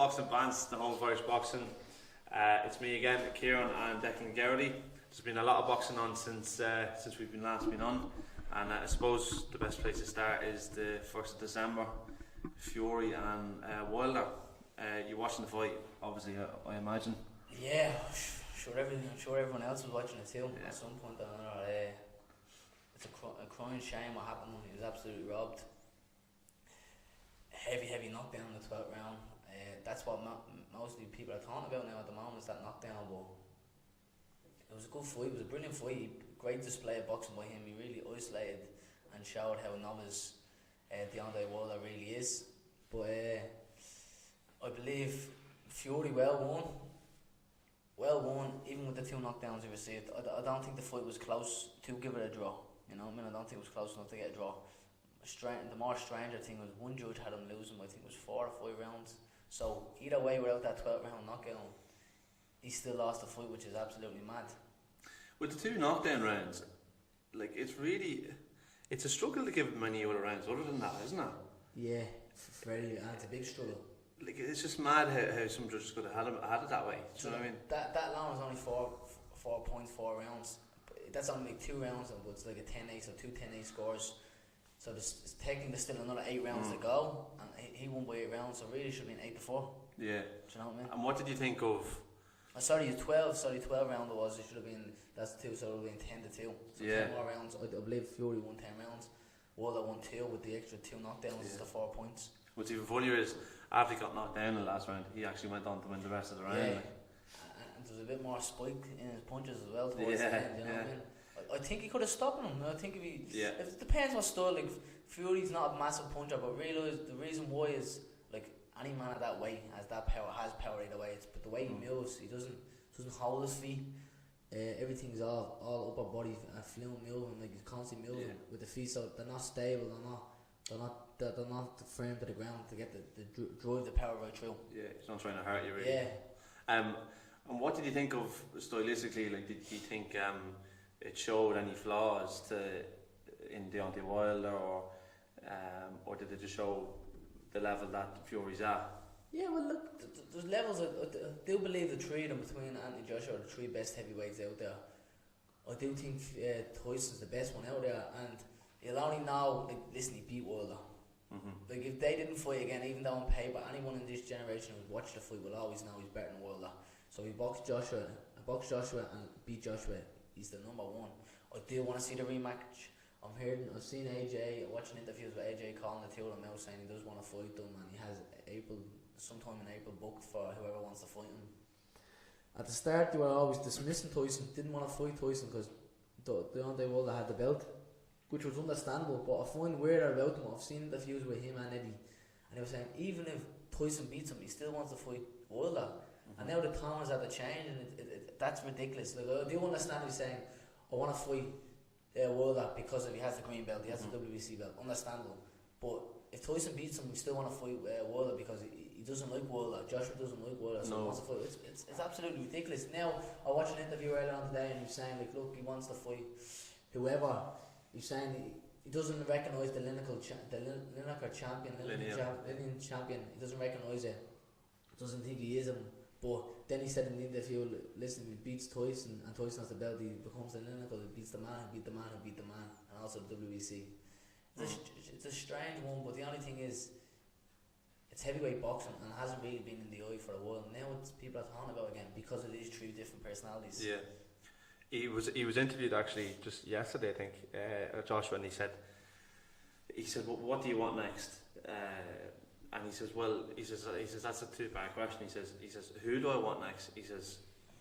Boxing Bants, the home of Irish boxing. It's me again, Ciaran and Declan. There's been a lot of boxing on since we've been on, and I suppose the best place to start is the 1st of December, Fury and Wilder. You watching the fight, obviously, I imagine. Yeah, I'm sure everyone else was watching it too. At some point or another. It's a crying shame what happened. He was absolutely robbed. Heavy knockdown in the 12th round. That's what mostly people are talking about now at the moment, is that knockdown. But it was a good fight. It was a brilliant fight. Great display of boxing by him. He really isolated and showed how novice Deontay Wilder really is. But I believe Fury well won, even with the 2 knockdowns he received. I don't think the fight was close to give it a draw. You know what I mean? I don't think it was close enough to get a draw. The more stranger thing was one judge had him losing, I think it was 4 or 5 rounds. So either way, without that 12th round knockout, he still lost the fight, which is absolutely mad. With the 2 knockdown rounds, like it's a struggle to give him any other rounds other than that, isn't it? Yeah, it's a big struggle. Like, it's just mad how some judges could have had it that way. Do you know what I mean? That round was only 4.4 rounds. That's only like 2 rounds, but it's like a 10-8, so 2 10-8 scores. So there's technically still another 8 rounds to go, and he won by 8 rounds, so really it should have been 8-4. Yeah. Do you know what I mean? And what did you think of? 12 round it was. It should have been, that's 2, so it would have been 10-2. So yeah. 10 more rounds. I believe Fury won 10 rounds. Wilder won 2 with the extra 2 knockdowns. Is the 4 points. What's even funnier is after he got knocked down in the last round, he actually went on to win the rest of the round. Yeah. And there's a bit more spike in his punches as well towards the end. You know what I mean? I think he could have stopped him. I think if it depends what style. Like, Fury's not a massive puncher, but really the reason why is, like, any man at that weight has power either way. But the way he moves, he doesn't hold his feet. Everything's all upper body, fluent moving, like he's constantly moving with the feet. So they're not stable. They're not firm to the ground to get the drive the power right through. Yeah, he's not trying to hurt you really. Yeah. And what did you think of stylistically? Like, did you think it showed any flaws in Deontay Wilder, or did it just show the level that Fury's at? Yeah, well, look, there's levels. I do believe the 3 of them between Anthony Joshua are the 3 best heavyweights out there. I do think Tyson's the best one out there, and you'll only know, like, listen, he beat Wilder. Like, if they didn't fight again, even though on paper, anyone in this generation who's watched the fight will always know he's better than Wilder. So he boxed Joshua and beat Joshua. He's the number 1. I do want to see the rematch. I've seen AJ, watching interviews with AJ calling the 2 of them out, saying he does want to fight them, and he has sometime in April booked for whoever wants to fight him. At the start, they were always dismissing Tyson, didn't want to fight Tyson because Deontay Wilder had the belt, which was understandable. But I find weirder about him, I've seen interviews with him and Eddie, and they were saying even if Tyson beats him, he still wants to fight Wilder. And now the tone is at the change, and that's ridiculous. Like, I do understand he's saying, I want to fight Wilder because if he has the green belt, he has the WBC belt. Understandable. But if Tyson beats him, we still want to fight Wilder because he doesn't like Wilder. Joshua doesn't like Wilder, so he wants to fight. It's absolutely ridiculous. Now, I watched an interview earlier on today, and he was saying, like, look, he wants to fight whoever. He's saying he doesn't recognise the lineal champion. He doesn't recognise it. Doesn't think he is him. But then he said in the interview, listen, he beats Tyson, and Tyson has the belt, he becomes the lineal, he beats the man, who beat the man, who beat the man, and also the WBC. It's a strange one, but the only thing is, it's heavyweight boxing, and it hasn't really been in the eye for a while. Now people are talking about it again because of these 3 different personalities. Yeah. He was interviewed actually just yesterday, I think, Joshua, and he said, well, what do you want next? And he says, that's a 2-part question. He says, who do I want next? He says,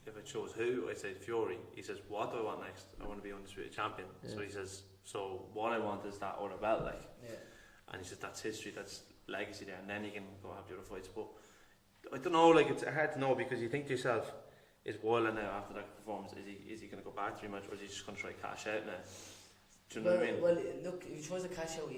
if I chose who, I'd say Fury. He says, what do I want next? I want to be undisputed champion. Yeah. So he says, so what I want is that other belt, like. Yeah. And he says, that's history, that's legacy there, and then you can go have the other fights. But I don't know, like, it's hard to know, because you think to yourself, is Wilder now after that performance, is he going to go back to rematch, or is he just going to try to cash out now? Do you know what I mean? Well, look, if he tries to cash out,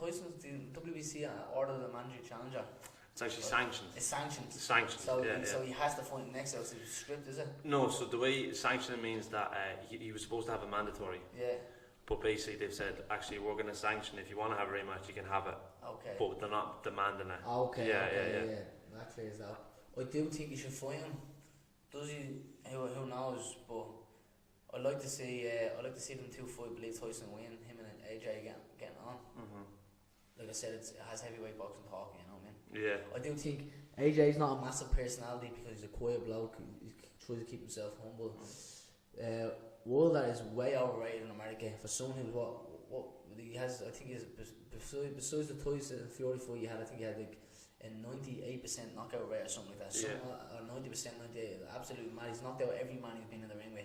Tyson's the WBC ordered a mandatory challenger. It's actually sanctioned. It's sanctioned. It's sanctioned. So he has to fight next out. So it's stripped, is it? No. So the way sanctioning means that he was supposed to have a mandatory. Yeah. But basically they've said, actually, we're going to sanction, if you want to have a rematch, you can have it. Okay. But they're not demanding it. Okay. Yeah. that clears that. I do think he should fight him. Does he? Who knows? But I'd like to see them two fight. Believe Tyson win. Him and AJ getting on. Like I said, it has heavyweight boxing talk. You know what I mean? Yeah. I do think AJ's not a massive personality because he's a quiet bloke. He tries to keep himself humble. Wilder is way overrated in America for someone who's what he has. I think he's besides the Tyson Fury fight he had. I think he had like a 98% knockout rate or something like that. Or 90%, 98. Absolutely mad. He's knocked out every man he's been in the ring with.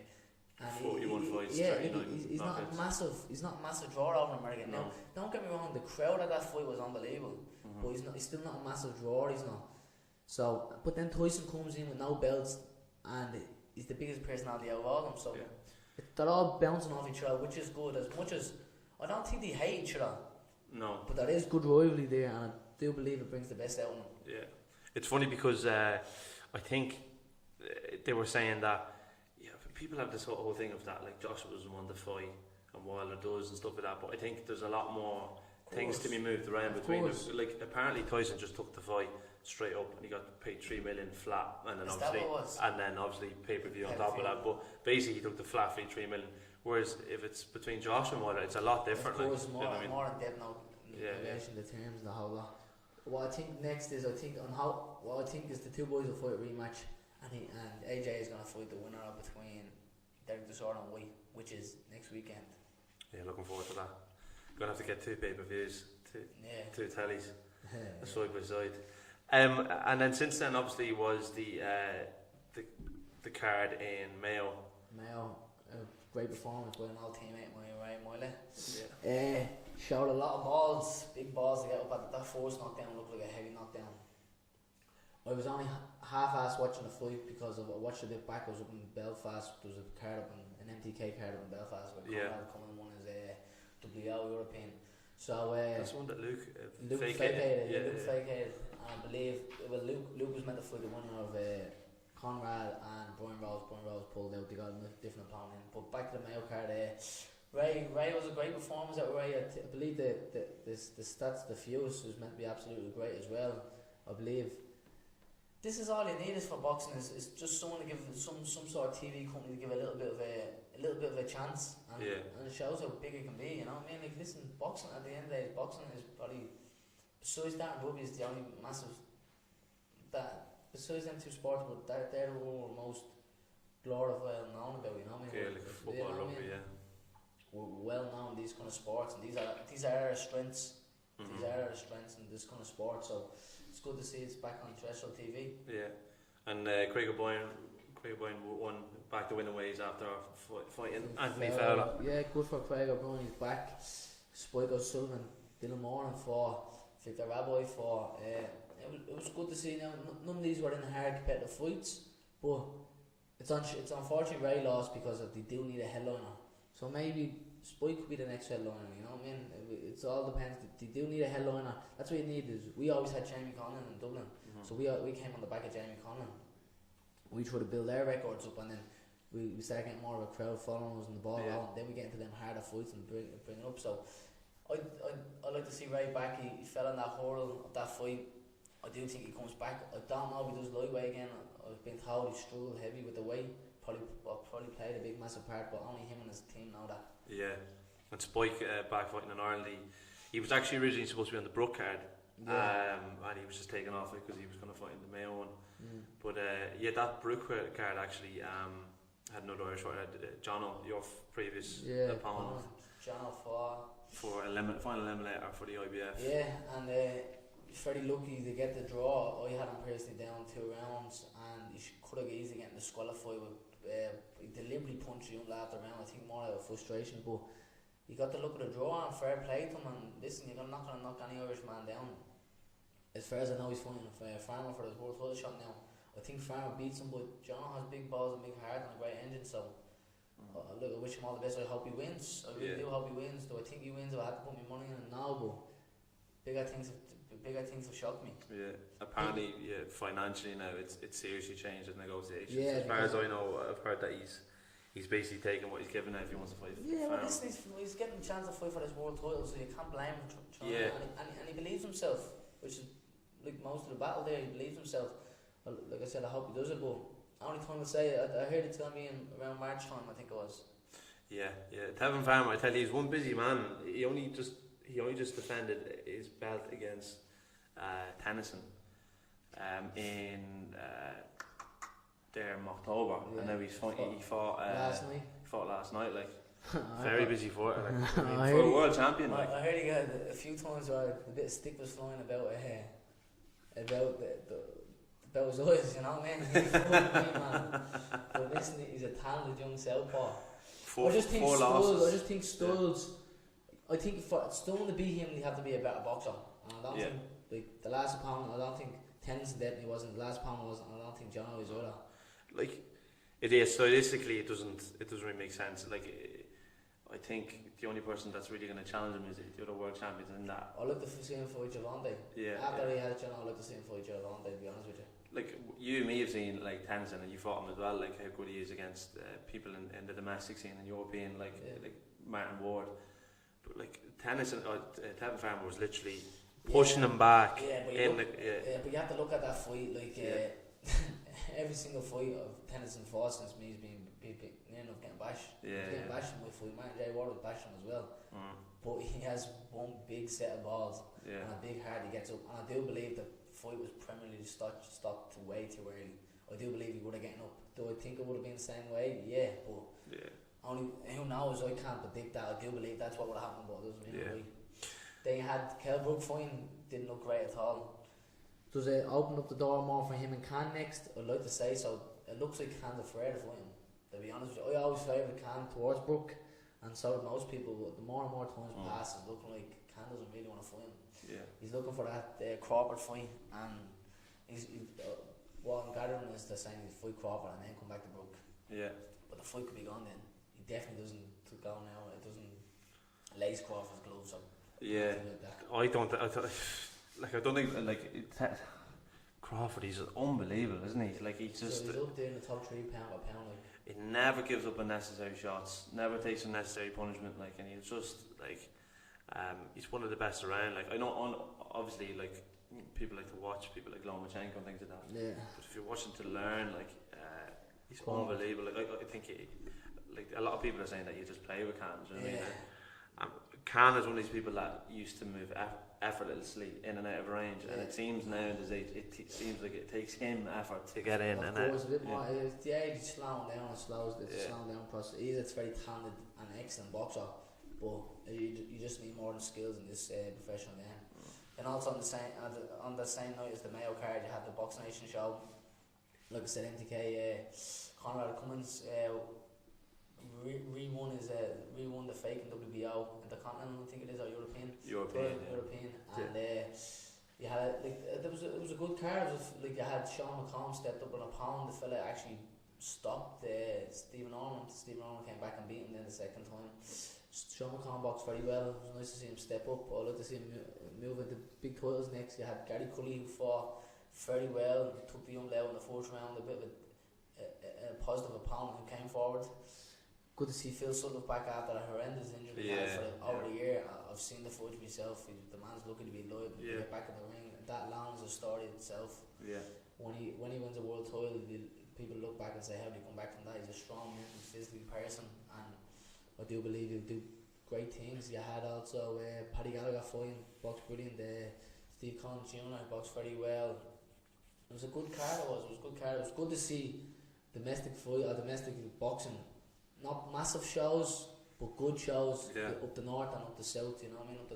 And 41 fights. Yeah, he's not a massive. He's not a massive draw out in America. No. Now, don't get me wrong. The crowd at that fight was unbelievable, but he's still not a massive draw. He's not. So, but then Tyson comes in with no belts, and he's the biggest personality out of all of them. So they're all bouncing off each other, which is good. As much as I don't think they hate each other. No. But there is good rivalry there, and I do believe it brings the best out of them. Yeah, it's funny because I think they were saying that people have this whole thing of that, like Joshua doesn't want to fight and Wilder does and stuff like that, but I think there's a lot more things to be moved around between them. Like apparently Tyson just took the fight straight up and he got paid $3 million flat, and then obviously pay-per-view on top of that, but basically he took the flat fee $3 million, whereas if it's between Joshua and Wilder it's a lot different. Of course, like, more, you know what I mean? more in depth now in relation to terms and the whole lot. What I think next is what I think is the two boys will fight a rematch, and AJ is going to fight the winner between Chisora and Whyte, which is next weekend. Yeah, looking forward to that. Gonna have to get two pay-per-views, two tellies, side by side. And then since then, obviously, was the card in Mayo. Great performance by an old teammate, Ryan Moyle. Yeah. Showed a lot of balls, big balls to get up at that first knockdown. Looked like a heavy knockdown. I was only half-assed watching the fight because I watched a bit back. I was up in Belfast. There was a card up an MTK card up in Belfast where Conrad coming won his WO European. So that's one that Luke vacated. Yeah, Luke vacated. And I believe Luke was meant to fight the winner of Conrad and Brian Rose. Brian Rose pulled out. They got a different opponent. But back to the Mayo card. Ray was a great performance out of Ray. I believe the stats, the fuse was meant to be absolutely great as well. I believe. This is all you need is for boxing is just someone to give some sort of TV company to give a little bit of a chance, and it shows how big it can be. You know what I mean? Like listen, boxing at the end of the day, boxing is probably besides that and rugby is the only massive that besides them two sports, but they're the one we're most glorified and known about. You know what I mean? Yeah, like football, rugby, We're well known in these kind of sports, and these are our strengths. These are our strengths in this kind of sport. So. It's good to see it's back on terrestrial TV. Yeah, and Craig O'Brien won back the winning ways after fighting Anthony Fowler. Yeah, good for Craig O'Brien. He's back. Spike O'Sullivan, Dylan Moran for Victor Rabbi for. It was good to see. Now none of these were in hard competitive fights, but it's unfortunate Ray lost because they do need a headliner. So maybe Spike could be the next headliner, you know what I mean? It all depends. They do need a headliner. That's what you need. Is we always had Jamie Conlon in Dublin, so we came on the back of Jamie Conlon. We tried to build their records up, and then we started getting more of a crowd following us and the ball rolling. Then we get into them harder fights and bring it up. So I like to see Ray back. He fell in that hurdle of that fight. I do think he comes back. I don't know if he does lightweight again. I've been told he struggled heavy with the weight. Probably played a big massive part, but only him and his team know that. Yeah, and Spike back fighting in Ireland. He was actually originally supposed to be on the Brook card, and he was just taken off it because he was going to fight in the Mayo one. But that Brook card actually had another Irish fighter, Jono, your previous opponent. Jono for final eliminator for the IBF. Yeah, and very lucky to get the draw. I had him personally down 2 rounds, and he could have easily gotten disqualified with. He deliberately punched you after round. I think more out of frustration, but you got to look at the draw and fair play to him. And listen, you're not going to knock any Irish man down. As far as I know, he's fighting Farmer for his world title shot now. I think Farmer beats him, but Jono has big balls and big heart and a great engine. So look, I wish him all the best. I hope he wins. I really do hope he wins. Do I think he wins? I had to put my money in it now, but bigger things have shocked me. Yeah, apparently, financially now it's seriously changed his negotiations. Yeah, as far as I know, I've heard that he's basically taking what he's given now if he wants to fight. Yeah, well, listen, he's getting a chance to fight for this world title, so you can't blame him. And he believes himself, which is like most of the battle there. He believes himself. Well, like I said, I hope he does it. But only time I'll say, I heard it's gonna be in around March time. I think it was. Yeah. Tevin Farmer, I tell you, he's one busy man. He only just defended his belt against Tennyson in there in October, and now he fought last night. Like very busy for it. Like, for a world champion. Like. I heard he got a few times where a bit of stick was flying about his eyes. You know what I mean? He's a man. But listen, he's a talented young southpaw. I just think Stulls. I think for Stone to beat him, he'd have to be a better boxer. And I don't think like the last opponent. I don't think Tennyson definitely wasn't. The last opponent wasn't. I don't think Jono is either. Like it is stylistically, it doesn't really make sense. Like I think the only person that's really going to challenge him is the other world champions in that. I like to see him fight Javante. Yeah. After he had Jono, I like to see him fight Javante. To be honest with you. Like you and me have seen like Tennyson, and you fought him as well. Like how good he is against people in the domestic scene and European, like Martin Ward. But like Tennyson, Tevin Farmer was literally pushing him back. But you have to look at that fight. Like every single fight of Tennyson fought since me has been near enough getting bashed. Getting bashed in my fight. Martin J. Ward was bashing him as well. But he has one big set of balls and a big heart. He gets up, and I do believe the fight was primarily stopped way too early. I do believe he would have gotten up. Do I think it would have been the same way? Yeah, but only who knows? I can't predict that. I do believe that's what would have happened, but it doesn't mean they had Brook fighting, didn't look great at all. Does it open up the door more for him and Can next? I'd like to say so. It looks like Can's afraid of fighting. To be honest with you, I always favoured Can towards Brook, and so did most people. But the more and more times pass, it's looking like Can doesn't really want to fight him. He's looking for that Crawford fight, and what I'm gathering is they're saying he'll fight Crawford and then come back to Brook. But the fight could be gone then. He definitely doesn't go now. It doesn't lace Crawford's gloves up. I don't think Crawford, he's unbelievable, isn't he? Like he's just he's up there in the top 3 pound by pound. Like. He never gives up unnecessary shots, never takes unnecessary punishment. Like, and he's just like he's one of the best around. Like I know, obviously, like people like to watch people like Lomachenko and things like that. But if you're watching to learn, like he's unbelievable. Like I think like a lot of people are saying that you just play with Can. Do you know what I mean? Can is one of these people that used to move effortlessly in and out of range, and it seems nowadays it seems like it takes him effort to get in. Of course, a bit more. The age is slowing down. It slows the slowing down process. He's a very talented and excellent boxer, but you just need more than skills in this professional game. And also on the same night as the Mayo card, you had the Box Nation show. Like I said, MTK, Conrad Cummins re-won the fake in WBO, Intercontinental, I think it is, or European. And you had it was a good card. Like you had Sean McComb stepped up on a pound. The fella actually stopped Stephen Ormond. Stephen Ormond came back and beat him then the second time. Sean McComb boxed very well. It was nice to see him step up. I'd like to see him move into big titles next. You had Gary Cully, who fought very well, took the young lad in the 4th round, a bit of a positive opponent who came forward. Good to see Phil Sutcliffe back after a horrendous injury over the year. I've seen the footage myself. The man's lucky to be alive and get back in the ring. That long is a story itself. When he wins a world title, people look back and say, how did he come back from that? He's a strong, mental, physical person, and I do believe he'll do great things. You had also Paddy Gallagher fighting, boxed brilliant. Steve Collins Jr. boxed very well. It was a good card. It was good card. It was good to see domestic boxing. Not massive shows, but good shows up the north and up the south. You know what I mean? Up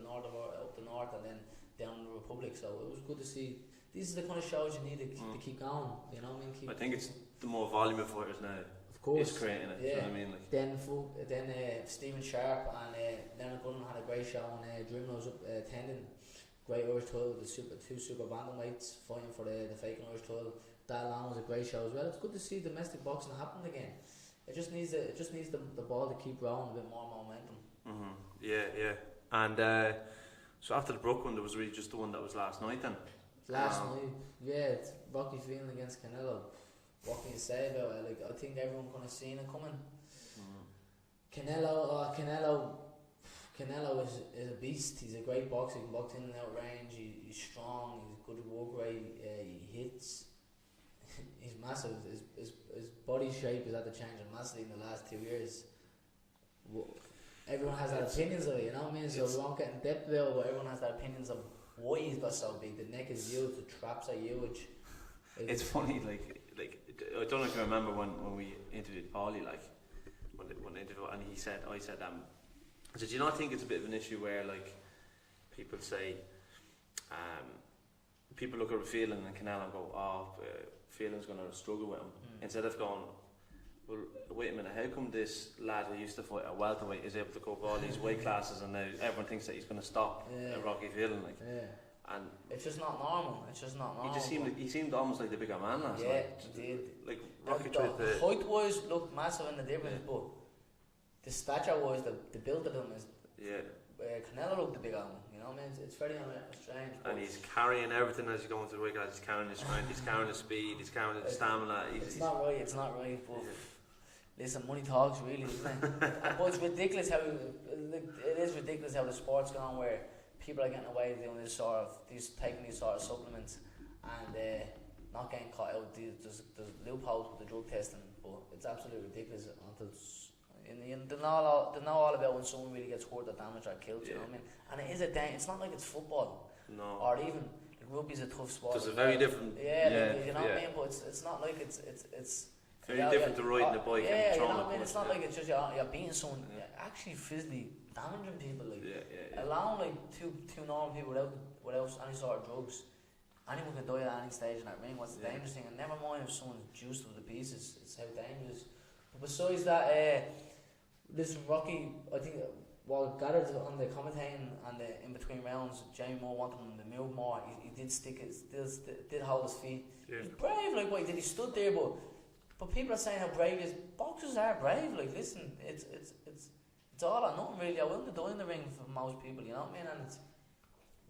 the north and then down in the Republic. So it was good to see. These are the kind of shows you need to keep going. You know what I mean? I think it's the more volume of fighters now. Of course, is creating it. You know what I mean? Like. Then Stephen Sharp and Leonard Gunn had a great show, and Dreaming was attending. Great Irish title with the two super bantamweights fighting for the fake Irish title. That alone was a great show as well. It's good to see domestic boxing happening again. It just needs the ball to keep rolling, a bit more momentum. And so after the Brook one, there was really just the one that was last night then. Last night, it's Rocky feeling against Canelo. What can you say about it? Like, I think everyone kind of seen it coming. Canelo Canelo is a beast. He's a great boxer. He can box in and out range. He's strong. He's good at work rate. He hits. He's massive. His body shape is at the changing massively in the last 2 years. Everyone has their opinions of it, you know what I mean? So we won't get in depth about it, but everyone has their opinions of why he's got so big. The neck is huge, the traps are huge. It's funny, like I don't know if you remember when we interviewed Paulie, like when the interview, and I said, do you not think it's a bit of an issue where like people say, people look at Phelan and Canelo and go, Phelan's going to struggle with him, instead of going, well, wait a minute, how come this lad who used to fight at welterweight is able to go up all these weight classes and now everyone thinks that he's going to stop Rocky Phelan, like. Yeah. And it's just not normal. He seemed almost like the bigger man last night. Yeah, he did. Like Rocky tried to. Height wise looked massive in the difference, but the stature wise, the build of him is. Yeah. Canelo looked the bigger one. You know what I mean? It's very strange. And he's carrying everything as he's going through the weight class. He's carrying his strength. He's carrying his speed. He's carrying his stamina. It's not right. But listen, money talks, really, isn't it? But it's ridiculous how it is ridiculous how the sport's gone where people are getting away with doing taking these sort of supplements and not getting caught out. There's loopholes with the drug testing, but it's absolutely ridiculous. They know all about when someone really gets hurt or damaged or killed. You know what I mean? And it is it's not like it's football. No. Or even like rugby's a tough sport. It's a very different. You know what I mean? But it's not like it's very different to riding a bike and throwing you know what I mean? It's not like it's just you're beating someone. You're actually physically damaging people. Allowing like two normal people without any sort of drugs. Anyone can die at any stage in that ring. What's the dangerous thing? And never mind if someone's juiced to the pieces. It's how dangerous. But besides that, listen, Rocky, I think while gathered on the commentating and the in between rounds, Jamie Moore wanted him to move more. He did did hold his feet. Yeah. He's brave, like what he did. He stood there, but people are saying how brave he is. Boxers are brave. Like listen, it's all or nothing really. They're willing to die in the ring for most people. You know what I mean? And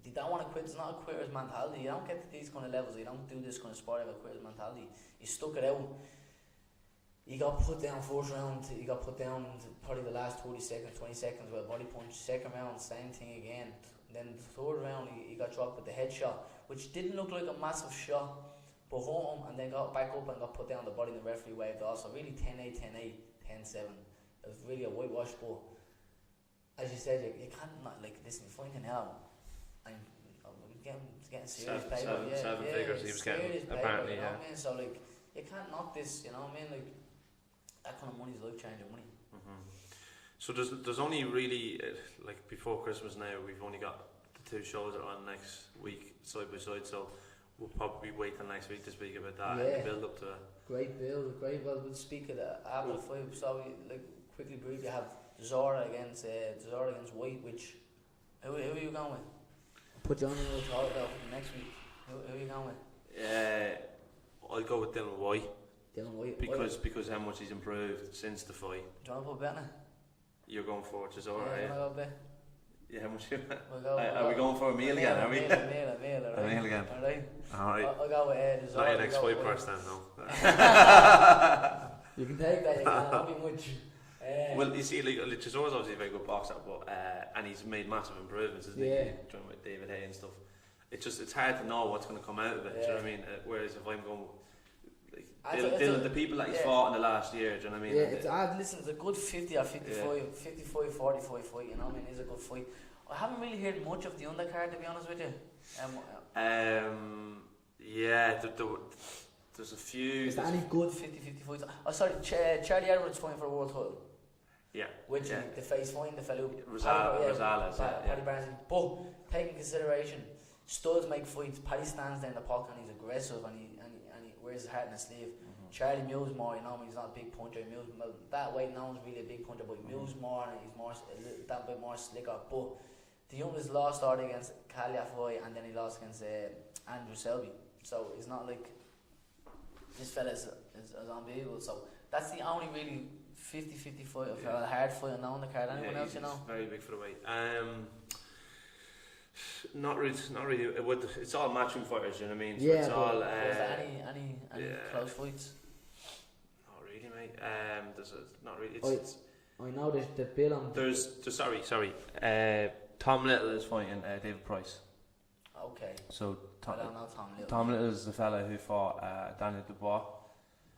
they don't want to quit. It's not a quitter's mentality. You don't get to these kind of levels. You don't do this kind of sport with a quitter's mentality. He stuck it out. He got put down first round. He got put down probably the last 20 seconds with a body punch. Second round, same thing again. Then the third round, he got dropped with the headshot, which didn't look like a massive shot, but hurt him, and then got back up and got put down the body. And the referee waved also. Really 10-8, 10-8, 10-7. It was really a whitewash, but as you said, you can't not like listen. Find Canelo, I'm getting serious paper. Seven figures. He was getting apparently. You know what I mean? So like, you can't knock this. You know what I mean? Like. That kind of money is life-changing money. Mm-hmm. So there's only really like before Christmas now. We've only got the 2 shows that are on next week side by side. So we'll probably wait till next week to speak about that. And the build up to it. Great build. Well, we'll speak of that after 5. So we quickly brief. You have Chisora against Whyte. Which who are you going with? Put Jono in the talk about next week. Who are you going with? I'll go with Dylan Whyte. Because how much he's improved since the fight. Do you want to put a bet on it? You're going for Chisora, yeah? Go bet. Yeah, how much are we going for a meal again? Are we? A meal again. Alright. I'll go with Chisora. Not your next fight first then, no. You can take that, not be much. Well, you see, like Chisora's obviously a very good boxer, but and he's made massive improvements, isn't he? Joining with David Hay and stuff. It's hard to know what's going to come out of it. Do you know what I mean? Whereas if I'm going. Dylan, the people that he's fought in the last year, do you know what I mean? Yeah, listen, it's a good 50 or 55, 55, 45 fight, you know what I mean? It's a good fight. I haven't really heard much of the undercard, to be honest with you. There's a few. Is there any good 50 fights? Oh, sorry, Charlie Edwards fighting for a world title. Yeah. Which the face fighting, the fellow. Rosales, Paddy Barnes. But, taking consideration, studs make fights. Paddy stands there in the pocket and he's aggressive and he wears his heart in his sleeve. Charlie moves more, you know, he's not a big puncher. He moves that way. No one's really a big puncher, but he moves more and he's that bit more slicker. But the youngest lost started against Caliafoy and then he lost against Andrew Selby. So it's not like this fella is unbeatable. So that's the only really 50-50 fight of a hard fight on the card. Anyone else, you know? Very big for the weight. Not really. It's all matching fighters, you know what I mean? So it's all. Is there any close fights? Not really, mate. Not really. I know there's the bill on. Sorry. Tom Little is fighting David Price. Okay. So I don't know Tom Little. Tom Little is the fella who fought Daniel Dubois.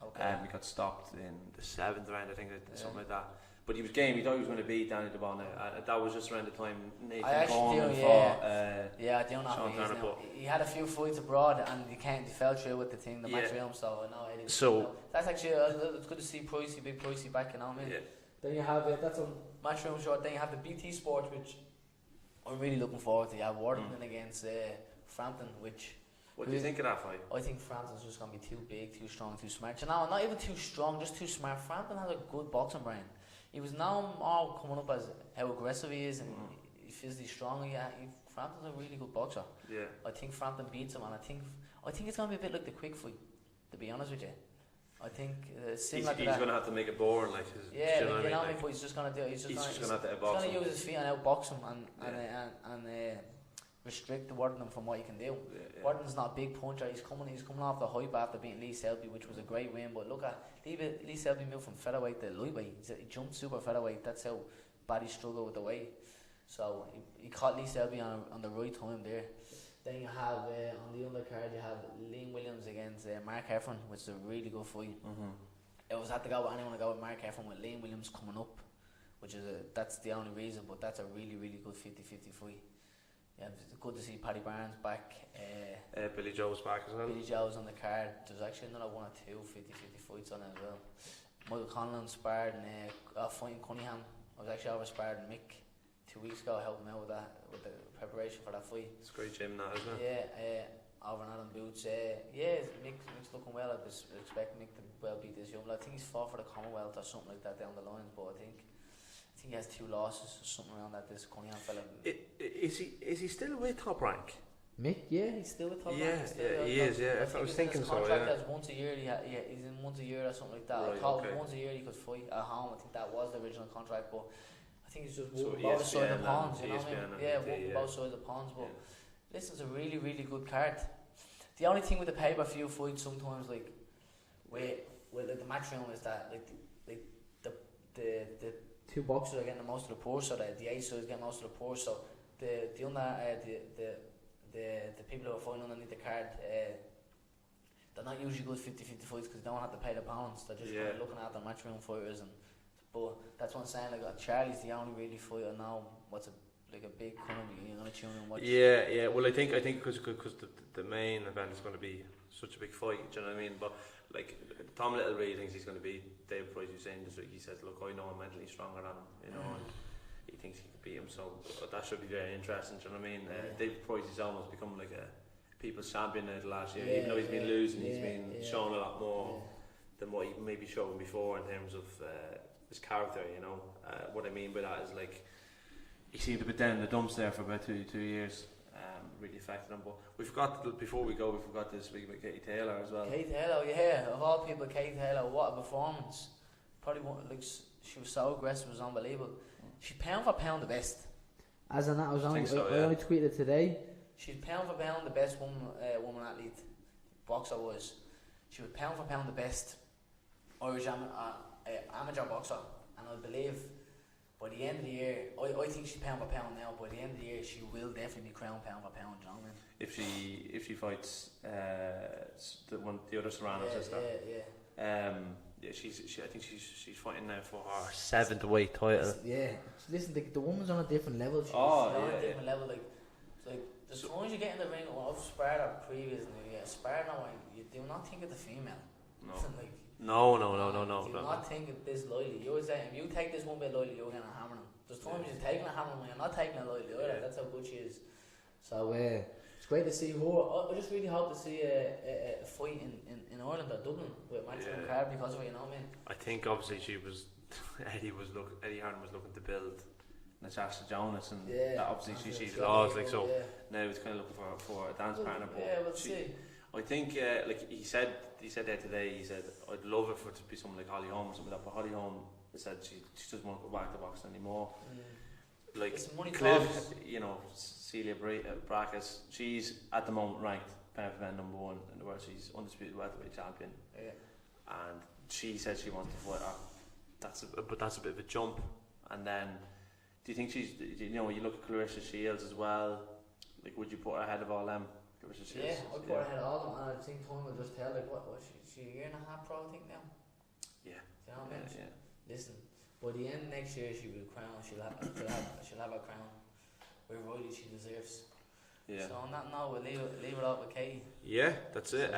Okay. He got stopped in the 7th round, I think, something like that. But he was game. He thought he was going to beat Daniel Dubois. That was just around the time Nathan Gorman fought. I do know who he is now. He had a few fights abroad and he fell through with the thing, the matchroom. So I know it is. So that's actually it's good to see big Pricey back. You know what I mean? Yeah. Then you have that's on matchroom short. Then you have the BT Sports, which I'm really looking forward to. You have Warrington against Frampton, which. What do you think of that fight? I think Frampton's just going to be too big, too strong, too smart. You know, not even too strong, just too smart. Frampton has a good boxing brain. He was now all coming up as how aggressive he is and he's physically strong. Frampton's a really good boxer. Yeah. I think Frampton beats him, and I think it's going to be a bit like the quick fight, to be honest with you. I think similar he's going to have to make it boring, like his, you know what I mean? But he's just going to do. He's just going to have to outbox him. He's going to use his feet and outbox him and restrict Warrington from what he can do. Warrington's not a big puncher. He's coming off the hype after beating Lee Selby, which was a great win. But look at Lee Selby moved from featherweight to lightweight. He jumped super featherweight. That's how bad he struggled with the weight. So he caught Lee Selby on the right time there. Then you have on the undercard you have Liam Williams against Mark Heffron, which is a really good fight. It was had to go with anyone to go with Mark Heffron with Liam Williams coming up, which is that's the only reason. But that's a really good 50-50 fight. Yeah, it's good to see Paddy Barnes back. Billy Joe's back as well. Billy Joe's on the card. There's actually another 1 or 2 50-50 fights on it as well. Michael Conlon sparred and fighting Cunningham. I was actually over sparred Mick 2 weeks ago, helping him out with the preparation for that fight. It's great gym that, isn't it? Yeah, over in Adam Boots. Mick's looking well. I was expecting Mick to well beat this young lad. I think he's fought for the Commonwealth or something like that down the lines, but I think he has 2 losses or something around that. This Cunningham fella. Is he still with Top Rank? Mick, he's still with Top Rank. Yeah, he is. Yeah, I was thinking so. Yeah. Has once a year. He's in once a year or something like that. Right, I thought once a year he could fight at home. I think that was the original contract, but I think he's just walking both sides of the ponds. You know what I mean? Yeah, walking both sides of the ponds. But listen, it's a really good card. The only thing with the pay-per-view fight sometimes, like with the matchroom, is that like the 2 boxers are getting the most of the purse, so the 8 sides get most of the purse. So the people who are fighting underneath the card, they're not usually good 50-50 fights because they don't have to pay the pounds. They're just kind of looking at the matchroom fighters, but that's what I'm saying. Like Charlie's the only really fighter now. What's a big kind of you're gonna tune in and watch. Yeah. Well, I think because the main event is going to be such a big fight. Do you know what I mean? But like Tom Little really thinks he's going to beat David Price. He's saying this week. He says, "Look, I know I'm mentally stronger than him. You know." And he thinks he could beat him, so that should be very interesting. Do you know what I mean? David Price has almost become like a people's champion now the last year. Even though he's been losing, he's been showing a lot more than what he maybe showed before in terms of his character. You know, what I mean by that is like he seemed a bit down in the dumps there for about two years. Really affected him. But we forgot to speak about Katie Taylor as well. Katie Taylor, yeah, of all people, Katie Taylor, what a performance! Probably she was so aggressive, it was unbelievable. She's pound for pound the best. As in that, I only tweeted today. She's pound for pound the best woman athlete, boxer was. She was pound for pound the best Irish amateur boxer, and I believe by the end of the year, I think she's pound for pound now. By the end of the year, she will definitely be crowned pound for pound. You know what I mean? If she fights the other Serrano sister. I think she's fighting now for her 7th weight title. Listen, the woman's on a different level. She's on a different level. Like the times you get in the ring, I've sparred her previously. Sparred now, you do not think of the female. No. No. Do not think of this lightly. You always say, if you take this one bit lightly, you're gonna hammer them. There's times you're taking a hammer when you're not taking it lightly. That's how good she is. So it's great to see her. I just really hope to see a fight in Ireland or Dublin with Matchroom card because of it. You know what I mean? I think obviously Eddie Hearn was looking to build Natasha Jonas, and that obviously she's lost. Now it's kind of looking for a dance partner. But we'll see. I think like he said there today. He said I'd love it for it to be someone like Holly Holm or something like that. But Holly Holm said she doesn't want to go back to boxing anymore. Like Cliff, Celia Brackus, she's at the moment ranked pound for pound number 1 in the world. She's undisputed welterweight champion, and she said she wants to fight her but that's a bit of a jump. And then, do you think she's? You know, when you look at Clarissa Shields as well, like, would you put her ahead of all them? Clarissa Shields. Yeah, I'd put her ahead of all of them, and at the same time, I'll just tell, like, what she a year and a half pro, I think now. Yeah. Do you know what I mean? Yeah. Listen, by the end of next year, she'll be crowned. She'll have a crown where really she deserves. Yeah. So on that note, we'll leave it up with Katie. Yeah, that's it.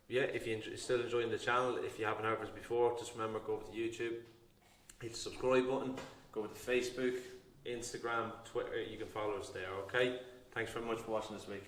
Yeah, if you're still enjoying the channel, if you haven't heard of us before, just remember, go over to YouTube, hit the subscribe button, go over to Facebook, Instagram, Twitter. You can follow us there. Okay. Thanks very much for watching this week.